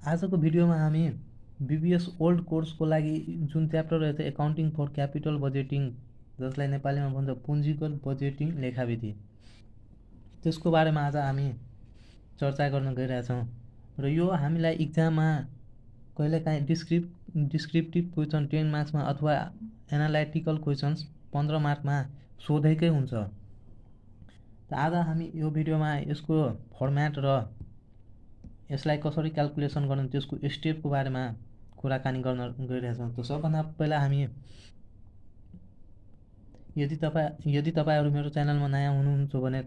आजको भिडियोमा हामी बीबीएस ओल्ड कोर्सको लागि जुन च्याप्टर रहेछ एकाउन्टिङ फर क्यापिटल बजेटिङ, जसलाई नेपालीमा भन्छ पुँजीगत बजेटिङ लेखाविधि, त्यसको बारेमा आज हामी चर्चा गर्न गइरहेछौँ। र यो हामीलाई इक्जाममा कहिलेकाहीँ डिस्क्रिप्टिभ क्वेसन 10 मार्क्समा अथवा एनालाइटिकल क्वेसन्स 15 मार्कमा सोधेकै हुन्छ। त आज हामी यो भिडियोमा यसको फर्म्याट र यसलाई कसरी क्याल्कुलेसन गर्ने त्यसको स्टेपको बारेमा कुराकानी गर्न गइरहेछौँ। त सबभन्दा पहिला हामी यदि तपाईहरु मेरो च्यानलमा नयाँ हुनुहुन्छ भने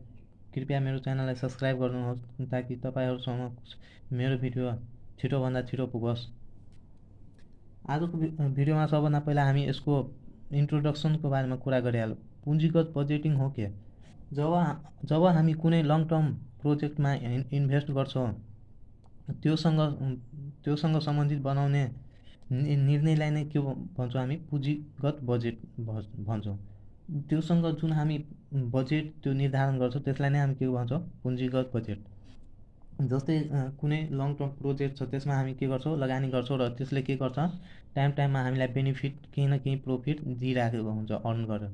कृपया मेरो च्यानललाई सब्स्क्राइब गर्नुहोस्, ताकि तपाईहरुसम्म मेरो भिडियो छिटोभन्दा छिटो पुगोस्। आजको भिडियोमा सबभन्दा पहिला हामी यसको इन्ट्रोडक्सनको बारेमा कुरा गरिहालौँ। पुँजीगत बजेटिङ हो के? जब हामी कुनै लङ टर्म प्रोजेक्टमा इन्भेस्ट गर्छौँ, त्योसँग सम्बन्धित बनाउने निर्णयलाई नै के भन्छौँ हामी? पुँजीगत बजेट भन्छौँ। त्योसँग जुन हामी बजेट त्यो निर्धारण गर्छौँ त्यसलाई नै हामी के भन्छौँ? पुँजीगत बजेट। जस्तै कुनै लङ टर्म प्रोजेक्ट छ, त्यसमा हामी के गर्छौँ? लगानी गर्छौँ र त्यसले के गर्छ? टाइममा हामीलाई बेनिफिट केही न केही प्रफिट दिइराखेको हुन्छ अर्न गरेर।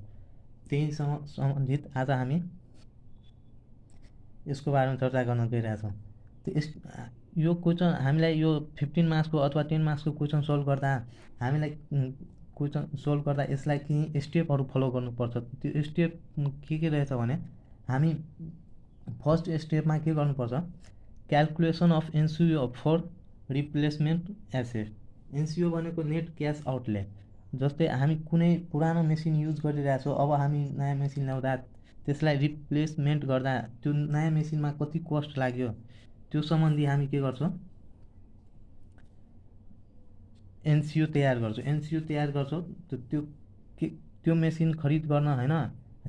त्यहीसँग सम्बन्धित आज हामी यसको बारेमा चर्चा गर्न गइरहेछौँ। यो क्वेसन हामीलाई यो 15 मार्क्सको अथवा 10 मार्क्सको क्वेसन सल्भ गर्दा हामीलाई क्वेसन सल्भ गर्दा यसलाई केही स्टेपहरू फलो गर्नुपर्छ। त्यो स्टेप के रहेछ भने, हामी फर्स्ट स्टेपमा के गर्नुपर्छ? Calculation of NCO for replacement asset. NCO भनेको नेट क्यास आउटले। जस्तै हामी कुनै पुरानो मेसिन युज गरिरहेछौँ, अब हामी नयाँ मेसिन ल्याउँदा त्यसलाई रिप्लेसमेन्ट गर्दा त्यो नयाँ मेसिनमा कति कस्ट लाग्यो त्यो सम्बन्धी हामी के गर्छौँ? एनसिओ तयार गर्छौँ। एनसिओ तयार गर्छौँ त्यो मेसिन खरिद गर्न हैन,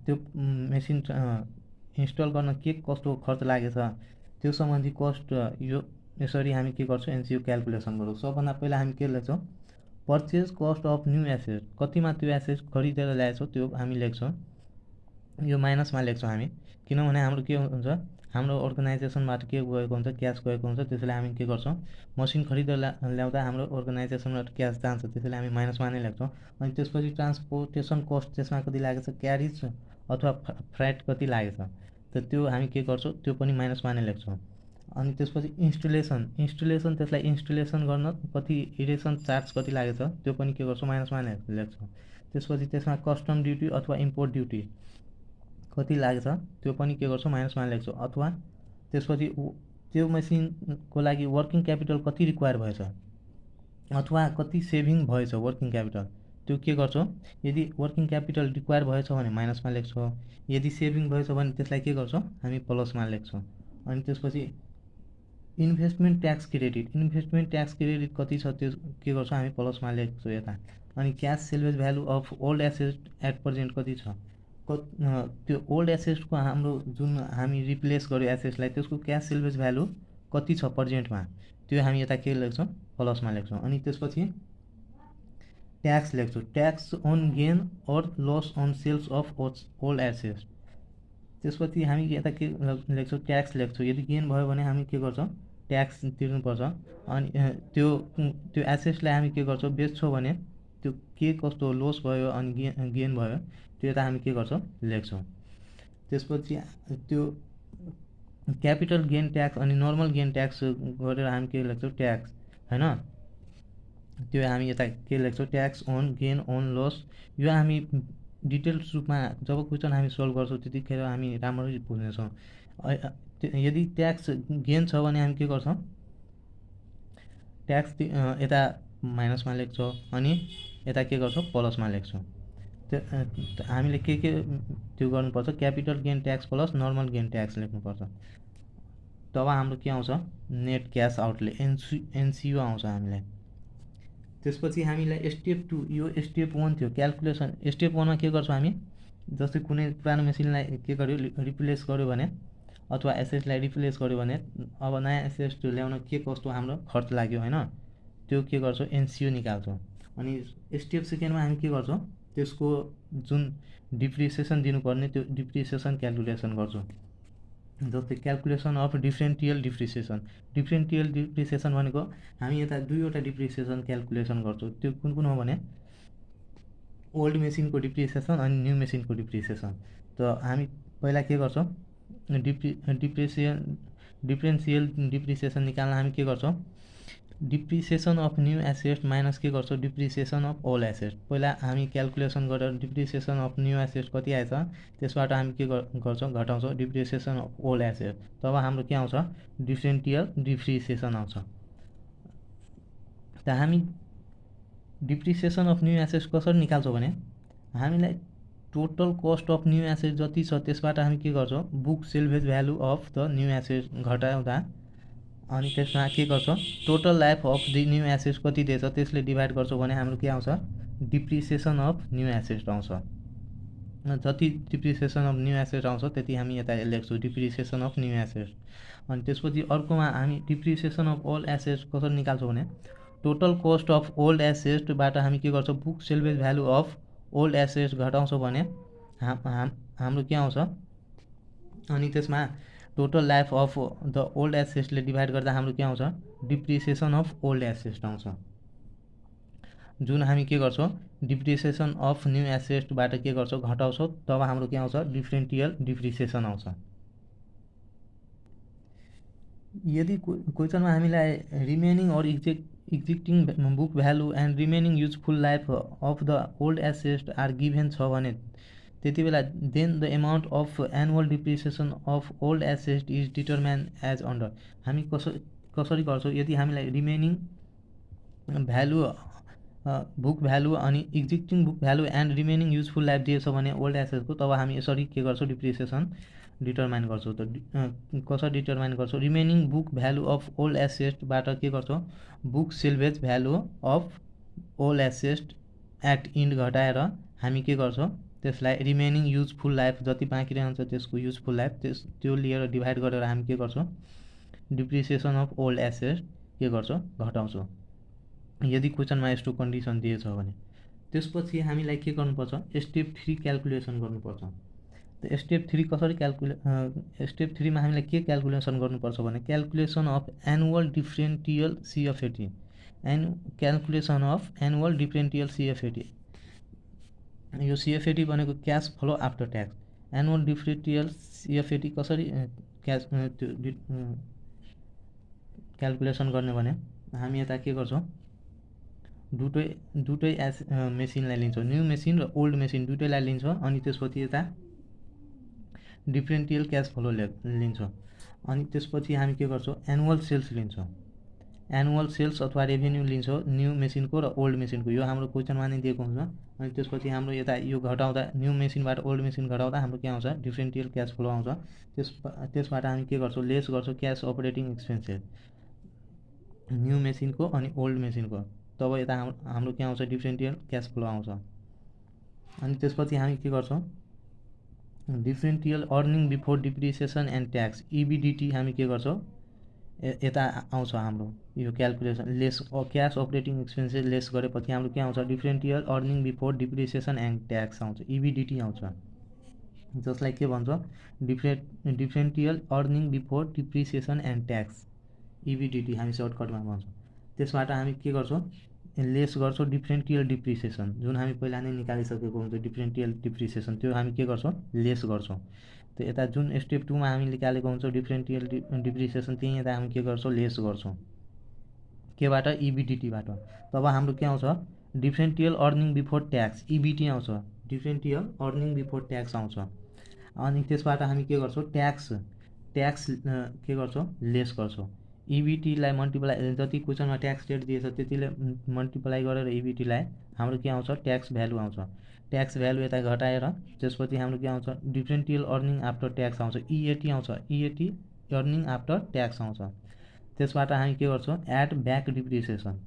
त्यो मेसिन इन्स्टल गर्न के कस्तो खर्च लागेछ त्यो सम्बन्धी कस्ट यसरी हामी के गर्छौँ? एनसिओ क्याल्कुलेसन गर्छौँ। सबभन्दा पहिला हामी के लेख्छौँ? Purchase cost of new asset. कतिमा त्यो एसेट खरिदेर ल्याएछौँ त्यो हामी लेख्छौँ। यो माइनसमा लेख्छौँ हामी, किनभने हाम्रो के हुन्छ? हाम्रो अर्गनाइजेसनबाट के गएको हुन्छ? क्यास गएको हुन्छ। त्यसैले हामी के गर्छौँ? मसिन खरिदेर ल्याउँदा हाम्रो अर्गनाइजेसनबाट क्यास जान्छ, त्यसैले हामी माइनसमा नै लेख्छौँ। अनि त्यसपछि ट्रान्सपोर्टेसन कस्ट, त्यसमा कति लागेछ? क्यारिज अथवा फ्राइट कति लागेछ, त त्यो हामी के गर्छौँ? त्यो पनि माइनसमा नै लेख्छौँ। अनि त्यसपछि इन्स्टलेसन त्यसलाई इन्स्टलेसन गर्न कति इरेसन चार्ज कति लागेछ त्यो पनि के गर्छौँ? माइनसमा नै लेख्छौँ। त्यसपछि त्यसमा कस्टम ड्युटी अथवा इम्पोर्ट ड्युटी कति लागेछ त्यो पनि के गर्छौँ? माइनसमा लेख्छौँ। अथवा त्यसपछि त्यो मेसिनको लागि वर्किङ क्यापिटल कति रिक्वायर भएछ अथवा कति सेभिङ भएछ वर्किङ क्यापिटल, त्यो के गर्छौँ? यदि वर्किङ क्यापिटल रिक्वायर भएछ भने माइनसमा लेख्छौँ, यदि सेभिङ भएछ भने त्यसलाई के गर्छौँ? हामी प्लसमा लेख्छौँ। अनि त्यसपछि इन्भेस्टमेन्ट ट्याक्स क्रेडिट कति छ त्यो के गर्छौँ? हामी प्लसमा लेख्छौँ यता। अनि cash salvage value of old asset at present कति छ? त्यो ओल्ड एसेटको हाम्रो जुन हामी रिप्लेस गर्यो एसेटलाई, त्यसको क्यास सेल्वेज भ्यालु कति छ प्रेजेन्टमा, त्यो हामी यता के लेख्छौँ? प्लसमा लेख्छौँ। अनि त्यसपछि ट्याक्स लेख्छौँ। Tax on gain or loss on sales of old asset. त्यसपछि हामी यता के लेख्छौँ? ट्याक्स लेख्छौँ। यदि गेन भयो भने हामी के गर्छौँ? ट्याक्स तिर्नुपर्छ। अनि त्यो एसेट्सलाई हामी के गर्छौँ? बेच्छौँ भने त्यो के कस्तो लस भयो अनि गेन भयो त्यो यता हामी के गर्छौँ? लेख्छौँ। त्यसपछि त्यो क्यापिटल गेन ट्याक्स अनि नर्मल गेन ट्याक्स गरेर हामी के लेख्छौँ? ट्याक्स हैन, त्यो हामी यता के लेख्छौँ? Tax on gain on loss. यो हामी डिटेल्स रूपमा जब क्वेसन हामी सल्भ गर्छौँ त्यतिखेर हामी राम्ररी बुझ्नेछौँ। यदि ट्याक्स गेन छ भने हामी के गर्छौँ? ट्याक्स यता माइनसमा लेख्छौँ अनि यता के गर्छौँ? प्लसमा लेख्छौँ। हामीले के त्यो गर्नुपर्छ? Capital gain tax plus normal gain tax लेख्नुपर्छ। तब हाम्रो के आउँछ? नेट क्यास आउटले एनसिओ आउँछ हामीलाई। त्यसपछि हामीलाई स्टेप 2, यो स्टेप 1 थियो क्याल्कुलेसन। स्टेप 1 मा के गर्छौँ हामी? जस्तै कुनै पुरानो मेसिनलाई के गर्यो? रिप्लेस गर्यो भने अथवा एसेटलाई रिप्लेस गर्यो भने अब नयाँ एसेट ल्याउन के कस्तो हाम्रो खर्च लाग्यो हैन, त्यो के गर्छौँ? एनसिओ निकाल्छौँ। अनि स्टेप सेकेन्डमा हामी के गर्छौँ? त्यसको जुन डिप्रिसिएसन दिनुपर्ने त्यो डिप्रिसिएसन क्याल्कुलेसन गर्छौँ। जस्तै क्यालकुलेसन अफ डिफ्रेन्टियल डिप्रिसिएसन भनेको हामी यता दुईवटा डिप्रिसिएसन क्यालकुलेसन गर्छौँ। त्यो कुन कुन हो भने ओल्ड मेसिनको डिप्रिसिएसन अनि न्यू मेसिनको डिप्रिसिएसन। त हामी पहिला के गर्छौँ, डिफ्रेन्सियल डिप्रिसिएसन निकाल्न हामी के गर्छौँ, depreciation of new asset minus के गर्छौँ, डिप्रिसिएसन अफ ओल्ड एसेट। पहिला हामी क्यालकुलेसन गरेर डिप्रिसिएसन अफ न्यू एसेट कति आएछ त्यसबाट हामी के गर्छौँ, घटाउँछौँ डिप्रिसिएसन अफ ओल्ड एसेट। तब हाम्रो के आउँछ, डिफ्रेन्टियल डिप्रिसिएसन आउँछ। त हामी डिप्रिसिएसन अफ न्यू एसेट कसरी निकाल्छौँ भने हामीलाई total cost of new asset जति छ त्यसबाट हामी के गर्छौँ, book salvage value of the new asset घटाउँदा अनि त्यसमा के गर्छौँ, total life of the new asset कति दिएछ त्यसले डिभाइड गर्छौँ भने हाम्रो के आउँछ, डिप्रिसिएसन अफ न्यू एसेट आउँछ। जति डिप्रिसिएसन अफ न्यू एसेट आउँछ त्यति हामी यता लेख्छौँ डिप्रिसिएसन अफ न्यू एसेट। अनि त्यसपछि अर्कोमा हामी डिप्रिसिएसन अफ ओल्ड एसेट कसरी निकाल्छौँ भने टोटल कस्ट अफ ओल्ड एसेटबाट हामी के गर्छौँ, book salvage value of old asset घटाउँछौँ भने हाम्रो के आउँछ, अनि त्यसमा total life of the old एसेट्सले डिभाइड गर्दा हाम्रो के आउँछ, डिप्रिसिएसन अफ ओल्ड एसेट आउँछ। जुन हामी के गर्छौँ, डिप्रिसिएसन अफ न्यू एसेटबाट के गर्छौँ, घटाउँछौँ, तब हाम्रो के आउँछ, डिफ्रेन्टियल डिप्रिसिएसन आउँछ। यदि क्वेसनमा हामीलाई remaining or existing book value and remaining useful life of the old asset are given छ भने त्यति बेला then the amount of annual depreciation of old asset is determine as under. हामी कसरी गर्छौँ, यदि हामीलाई रिमेनिङ भ्यालु बुक भ्यालु अनि existing book value and remaining useful life दिएछ भने ओल्ड एसेटको, तब हामी यसरी के गर्छौँ, डिप्रिसिएसन डिटरमाइन गर्छौँ। त कसरी डिटरमाइन गर्छौँ, remaining book value of old एसेटबाट के गर्छौँ, book salvage value of old asset at end घटाएर हामी के गर्छौँ, त्यसलाई रिमेनिङ युजफुल लाइफ जति बाँकी रहन्छ त्यसको युजफुल लाइफ त्यो लिएर डिभाइड गरेर हामी के गर्छौँ, डिप्रिसिएसन अफ ओल्ड एसेट के गर्छौँ, घटाउँछौँ। यदि क्वेसनमा यस्तो कन्डिसन दिएछ भने त्यसपछि हामीलाई के गर्नुपर्छ, स्टेप 3 क्यालकुलेसन गर्नुपर्छ। त स्टेप 3 कसरी स्टेप 3 मा हामीलाई के क्यालकुलेसन गर्नुपर्छ भने calculation of annual differential CFAT calculation of annual differential CFAT. यो सिएफएटी भनेको cash flow after tax. Annual differential CFAT कसरी क्यालकुलेसन गर्ने भने हामी यता के गर्छौँ, दुटै मेसिनलाई लिन्छौँ, न्यू मेसिन र ओल्ड मेसिन दुटैलाई लिन्छौँ। अनि त्यसपछि यता डिफ्रेन्टियल क्यास फ्लो लिन्छौँ। अनि त्यसपछि हामी के गर्छौँ, एनुअल सेल्स लिन्छौँ, एनुअल सेल्स अथवा रेभेन्यू लिन्छौँ न्यू मेसिनको र ओल्ड मेसिनको। यो हाम्रो क्वेसनमा नै दिएको हुन्छ। अनि त्यसपछि हाम्रो यता यो घटाउँदा न्यू मेसिनबाट ओल्ड मेसिन घटाउँदा हाम्रो के आउँछ, डिफ्रेन्टियल क्यास फ्लो आउँछ। त्यसबाट हामी के गर्छौँ, लेस गर्छौँ क्यास अपरेटिङ एक्सपेन्सेस न्यू मेसिनको अनि ओल्ड मेसिनको। तब यता हाम्रो के आउँछ, डिफ्रेन्टियल क्यास फ्लो आउँछ। अनि त्यसपछि हामी के गर्छौँ, differential earning before depreciation and tax EBDT हामी के गर्छौँ, यता आउँछ हाम्रो यो calculation less cash operating expenses less गरेपछि हाम्रो के आउँछ, differential earning before depreciation and tax आउँछ, इबिडिटी आउँछ। जसलाई के भन्छ, differential earning before depreciation and tax EBDT हामी सर्टकटमा भन्छौँ। त्यसबाट हामी के गर्छौँ, लेस गर्छौँ डिफ्रेन्टियल डिप्रिसिएसन जुन हामी पहिला नै निकालिसकेको हुन्छ डिफ्रेन्टियल डिप्रिसिएसन, त्यो हामी के गर्छौँ, लेस गर्छौँ। त यता जुन स्टेप 2 मा हामी निकालेको हुन्छ डिफ्रेन्टियल डिप्रिसिएसन त्यही यता हामी के गर्छौँ, लेस गर्छौँ केबाट, इबिडिटीबाट। तब हाम्रो के आउँछ, differential earning before tax EBIT आउँछ, डिफ्रेन्टियल अर्निङ बिफोर ट्याक्स आउँछ। अनि त्यसबाट हामी के गर्छौँ, ट्याक्स के गर्छौँ, लेस गर्छौँ। इबिटीलाई मल्टिप्लाई जति क्वेसनमा ट्याक्स रेट दिएछ त्यतिले मल्टिप्लाई गरेर इबिटीलाई हाम्रो के आउँछ, ट्याक्स भ्यालु आउँछ। ट्याक्स भ्यालु यता घटाएर त्यसपछि हाम्रो के आउँछ, डिफ्रेन्टियल अर्निङ आफ्टर ट्याक्स आउँछ, इएटी आउँछ, इएटी अर्निङ आफ्टर ट्याक्स आउँछ। त्यसबाट हामी के गर्छौँ, एड ब्याक डिप्रिसिएसन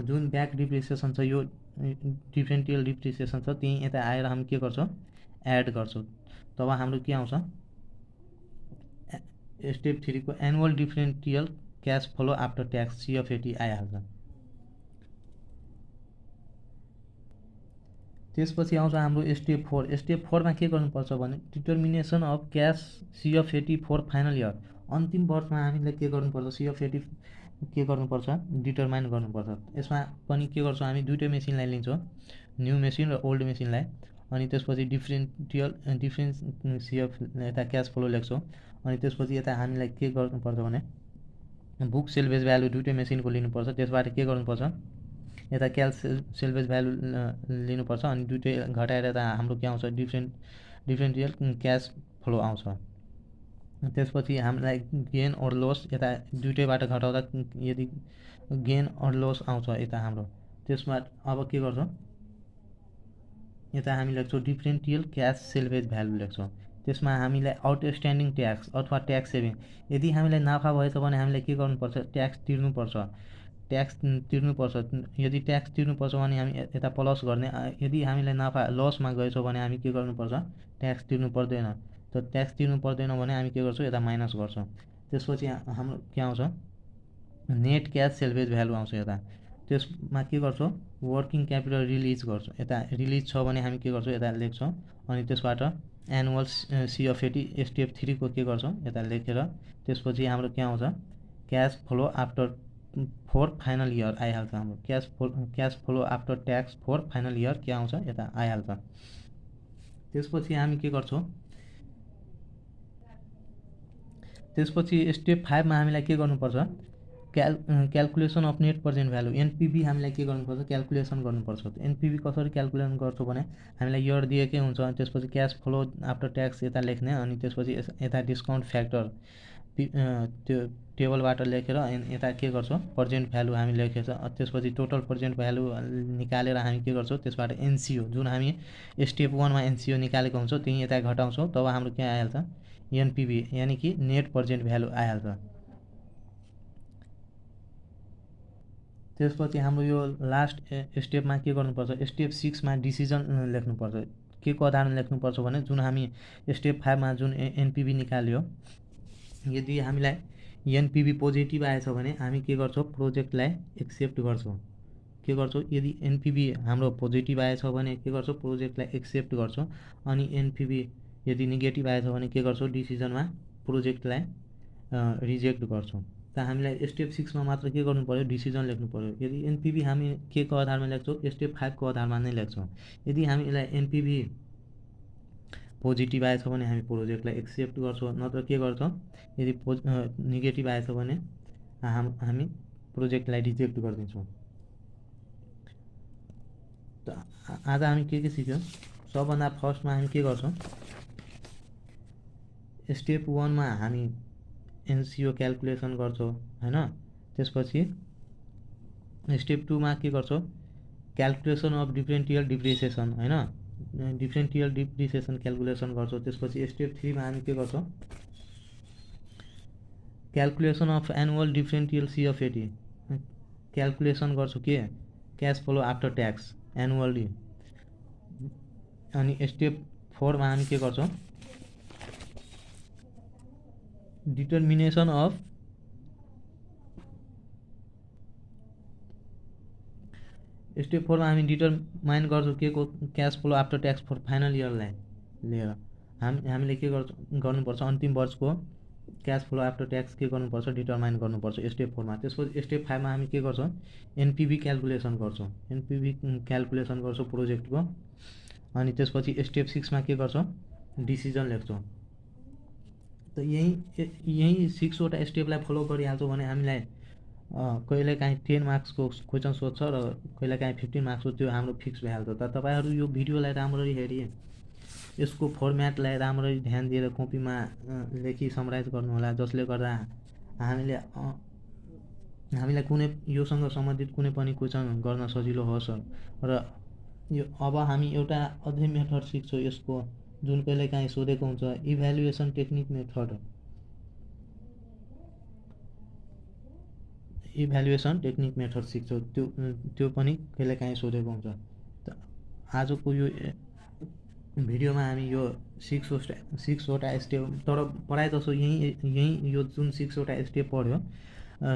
जुन ब्याक डिप्रिसिएसन छ यो डिफ्रेन्टियल डिप्रिसिएसन छ त्यही यता आएर हामी के गर्छौँ, एड गर्छौँ। तब हाम्रो के आउँछ, स्टेप 3 को annual differential cash flow after tax CFAT आइहाल्छ। त्यसपछि आउँछ हाम्रो स्टेप 4। स्टेप 4 मा के गर्नुपर्छ भने determination of cash CF80 for final year. अन्तिम वर्षमा हामीले के गर्नुपर्छ, CF80 के गर्नुपर्छ, डिटरमाइन गर्नुपर्छ। यसमा पनि के गर्छौँ हामी, दुईटै मेसिनलाई लिन्छौँ, न्यू मेसिन र ओल्ड मेसिनलाई। अनि त्यसपछि डिफ्रेन्स CF यता क्यास फ्लो लेख्छौँ। अनि त्यसपछि यता हामीलाई के गर्नुपर्छ भने बुक सेल्भेज भ्यालु दुईटै मेसिनको लिनुपर्छ। त्यसबाट के गर्नुपर्छ, यता सेल्भेज भ्यालु लिनुपर्छ। अनि दुईटै घटाएर यता हाम्रो के आउँछ, डिफ्रेन्टियल क्यास फ्लो आउँछ। त्यसपछि हामीलाई गेन और लस यता दुईटैबाट घटाउँदा यदि गेन और लस आउँछ यता हाम्रो, त्यसमा अब के गर्छौँ, यता हामी लेख्छौँ डिफ्रेन्टियल क्यास सेल्भेज भ्यालु लेख्छौँ। त्यसमा हामीलाई आउटस्ट्यान्डिङ ट्याक्स अथवा ट्याक्स सेभिङ, यदि हामीलाई नाफा भएछ भने हामीलाई के गर्नुपर्छ, ट्याक्स तिर्नुपर्छ। यदि ट्याक्स तिर्नुपर्छ भने हामी यता प्लस गर्ने, यदि हामीलाई नाफा लसमा गएछ भने हामी के गर्नुपर्छ, ट्याक्स तिर्नु पर्दैन। त ट्याक्स तिर्नु पर्दैन भने हामी के गर्छौँ, यता माइनस गर्छौँ। त्यसपछि हाम्रो के आउँछ, नेट क्यास सेल्भेज भ्यालु आउँछ यता। त्यसमा के गर्छौँ, वर्किङ क्यापिटल रिलिज गर्छौँ। यता रिलिज छ भने हामी के गर्छौँ, यता लेख्छौँ। अनि त्यसबाट एनुअल CF80 स्टेप 3 को के गर्छौँ, यता लेखेर त्यसपछि हाम्रो के आउँछ, cash flow after four final year आइहाल्छ। हाम्रो cash flow after tax four final year के आउँछ, यता आइहाल्छ। त्यसपछि हामी के गर्छौँ, त्यसपछि स्टेप 5 मा हामीलाई के गर्नुपर्छ, calculation of net present value NPV हामीलाई के गर्नुपर्छ, क्यालकुलेसन गर्नुपर्छ। NPV कसरी क्यालकुलेसन गर्छौँ भने हामीलाई इयर दिएकै हुन्छ। अनि त्यसपछि क्यास फ्लो आफ्टर ट्याक्स यता लेख्ने। अनि त्यसपछि यता डिस्काउन्ट फ्याक्टर त्यो टेबलबाट लेखेर यता के गर्छौँ, प्रेजेन्ट भ्यालु हामी लेखेछ। त्यसपछि टोटल प्रेजेन्ट भ्यालु निकालेर हामी के गर्छौँ, त्यसबाट NCO जुन हामी स्टेप 1 मा NCO निकालेको हुन्छौँ त्यही यता घटाउँछौँ। तब हाम्रो के आइहाल्छ, NPV यानि कि नेट प्रेजेन्ट भ्यालु आइहाल्छ। त्यसपछि हाम्रो यो लास्ट स्टेपमा के गर्नुपर्छ, स्टेप 6 मा डिसिजन लेख्नुपर्छ। के को आधारमा लेख्नुपर्छ भने जुन हामी स्टेप 5 मा जुन NPV निकाल्यो, यदि हामीलाई NPV पोजिटिभ आएछ भने हामी के गर्छौँ, प्रोजेक्टलाई एक्सेप्ट गर्छौँ। के गर्छौँ, यदि NPV हाम्रो पोजिटिभ आएछ भने के गर्छौँ, प्रोजेक्टलाई एक्सेप्ट गर्छौँ। अनि NPV यदि नेगेटिभ आएछ भने के गर्छौँ, डिसिजनमा प्रोजेक्टलाई रिजेक्ट गर्छौँ। त हामीलाई स्टेप 6 मा मात्र के गर्नु पर्यो, डिसिजन लेख्नु पर्यो। यदि NPV हामी के को आधारमा लेख्छौँ, स्टेप 5 को आधारमा नै लेख्छौँ। यदि हामीलाई NPV पोजिटिभ आएछ भने हामी प्रोजेक्टलाई एक्सेप्ट गर्छौँ, नत्र के गर्छौँ, यदि नेगेटिभ आएछ भने हामी प्रोजेक्टलाई रिजेक्ट गरिदिन्छौँ। त आज हामी के सिक्यौँ, सबभन्दा फर्स्टमा हामी के गर्छौँ, स्टेप 1 मा हामी NCO क्यालकुलेसन गर्छौँ हैन। त्यसपछि स्टेप 2 मा के गर्छौँ, क्यालकुलेसन अफ डिफ्रेन्टियल डिप्रिसिएसन हैन, डिफ्रेन्टियल डिप्रिसिएसन क्यालकुलेसन गर्छौँ। त्यसपछि स्टेप 3 मा हामी के गर्छौँ, calculation of annual differential CF80 calculation गर्छौँ के, cash flow after tax annually. अनि स्टेप 4 मा हामी के गर्छौँ, डिटर्मिनेसन अफ स्टेप 4 मा हामी डिटरमाइन गर्छौँ के को, cash flow after tax for final इयरलाई लिएर हामीले के गर्नुपर्छ, अन्तिम वर्षको क्यास फ्लो आफ्टर ट्याक्स के गर्नुपर्छ, डिटरमाइन गर्नुपर्छ स्टेप 4 मा। त्यसपछि स्टेप 5 मा हामी के गर्छौँ, NPV क्यालकुलेसन गर्छौँ। NPV क्यालकुलेसन गर्छौँ प्रोजेक्टको। अनि त्यसपछि स्टेप 6 मा के गर्छौँ, डिसिजन लेख्छौँ। त यही 6 वटा स्टेपलाई फलो गरिहाल्छौँ भने हामीलाई कहिलेकाहीँ 10 मार्क्सको क्वेसन सोध्छ र कहिलेकाहीँ 15 मार्क्सको, त्यो हाम्रो फिक्स भइहाल्छ। त तपाईँहरू यो भिडियोलाई राम्ररी हेरी यसको फर्म्याटलाई राम्ररी ध्यान दिएर कपीमा लेखी समराइज गर्नुहोला, जसले गर्दा हामीलाई कुनै योसँग सम्बन्धित कुनै पनि क्वेसन गर्न सजिलो होस्। र यो अब हामी एउटा अझै मेथड सिक्छौँ यसको, जुन कहिलेकाहीँ सोधेको हुन्छ, evaluation technique method. Evaluation technique method सिक्छौँ, त्यो पनि कहिलेकाहीँ सोधेको हुन्छ। त आजको यो भिडियोमा हामी यो 6 वटा स्टेप, तर प्रायः जसो यही यो जुन 6 वटा स्टेप पढ्यो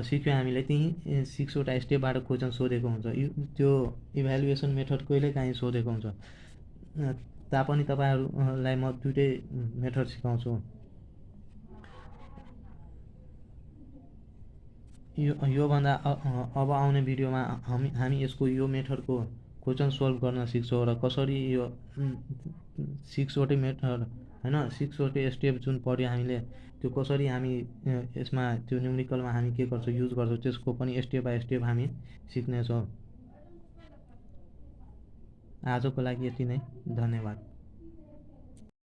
सिक्यो हामीले, त्यही 6 वटा स्टेपबाट क्वेसन सोधेको हुन्छ। त्यो इभ्यालुएसन मेथड कहिलेकाहीँ सोधेको हुन्छ। तापनि तपाईँहरूलाई म दुइटै मेथड सिकाउँछु। योभन्दा अब आउने भिडियोमा हामी यसको यो मेथडको क्वेसन सोल्भ गर्न सिक्छौँ र कसरी यो 6वटै मेथड होइन 6वटै स्टेप जुन पढ्यो हामीले त्यो कसरी हामी यसमा त्यो न्युमेरिकलमा हामी के गर्छौँ युज गर्छौँ त्यसको पनि स्टेप बाई स्टेप हामी सिक्नेछौँ। आजको लागि यति नै, धन्यवाद।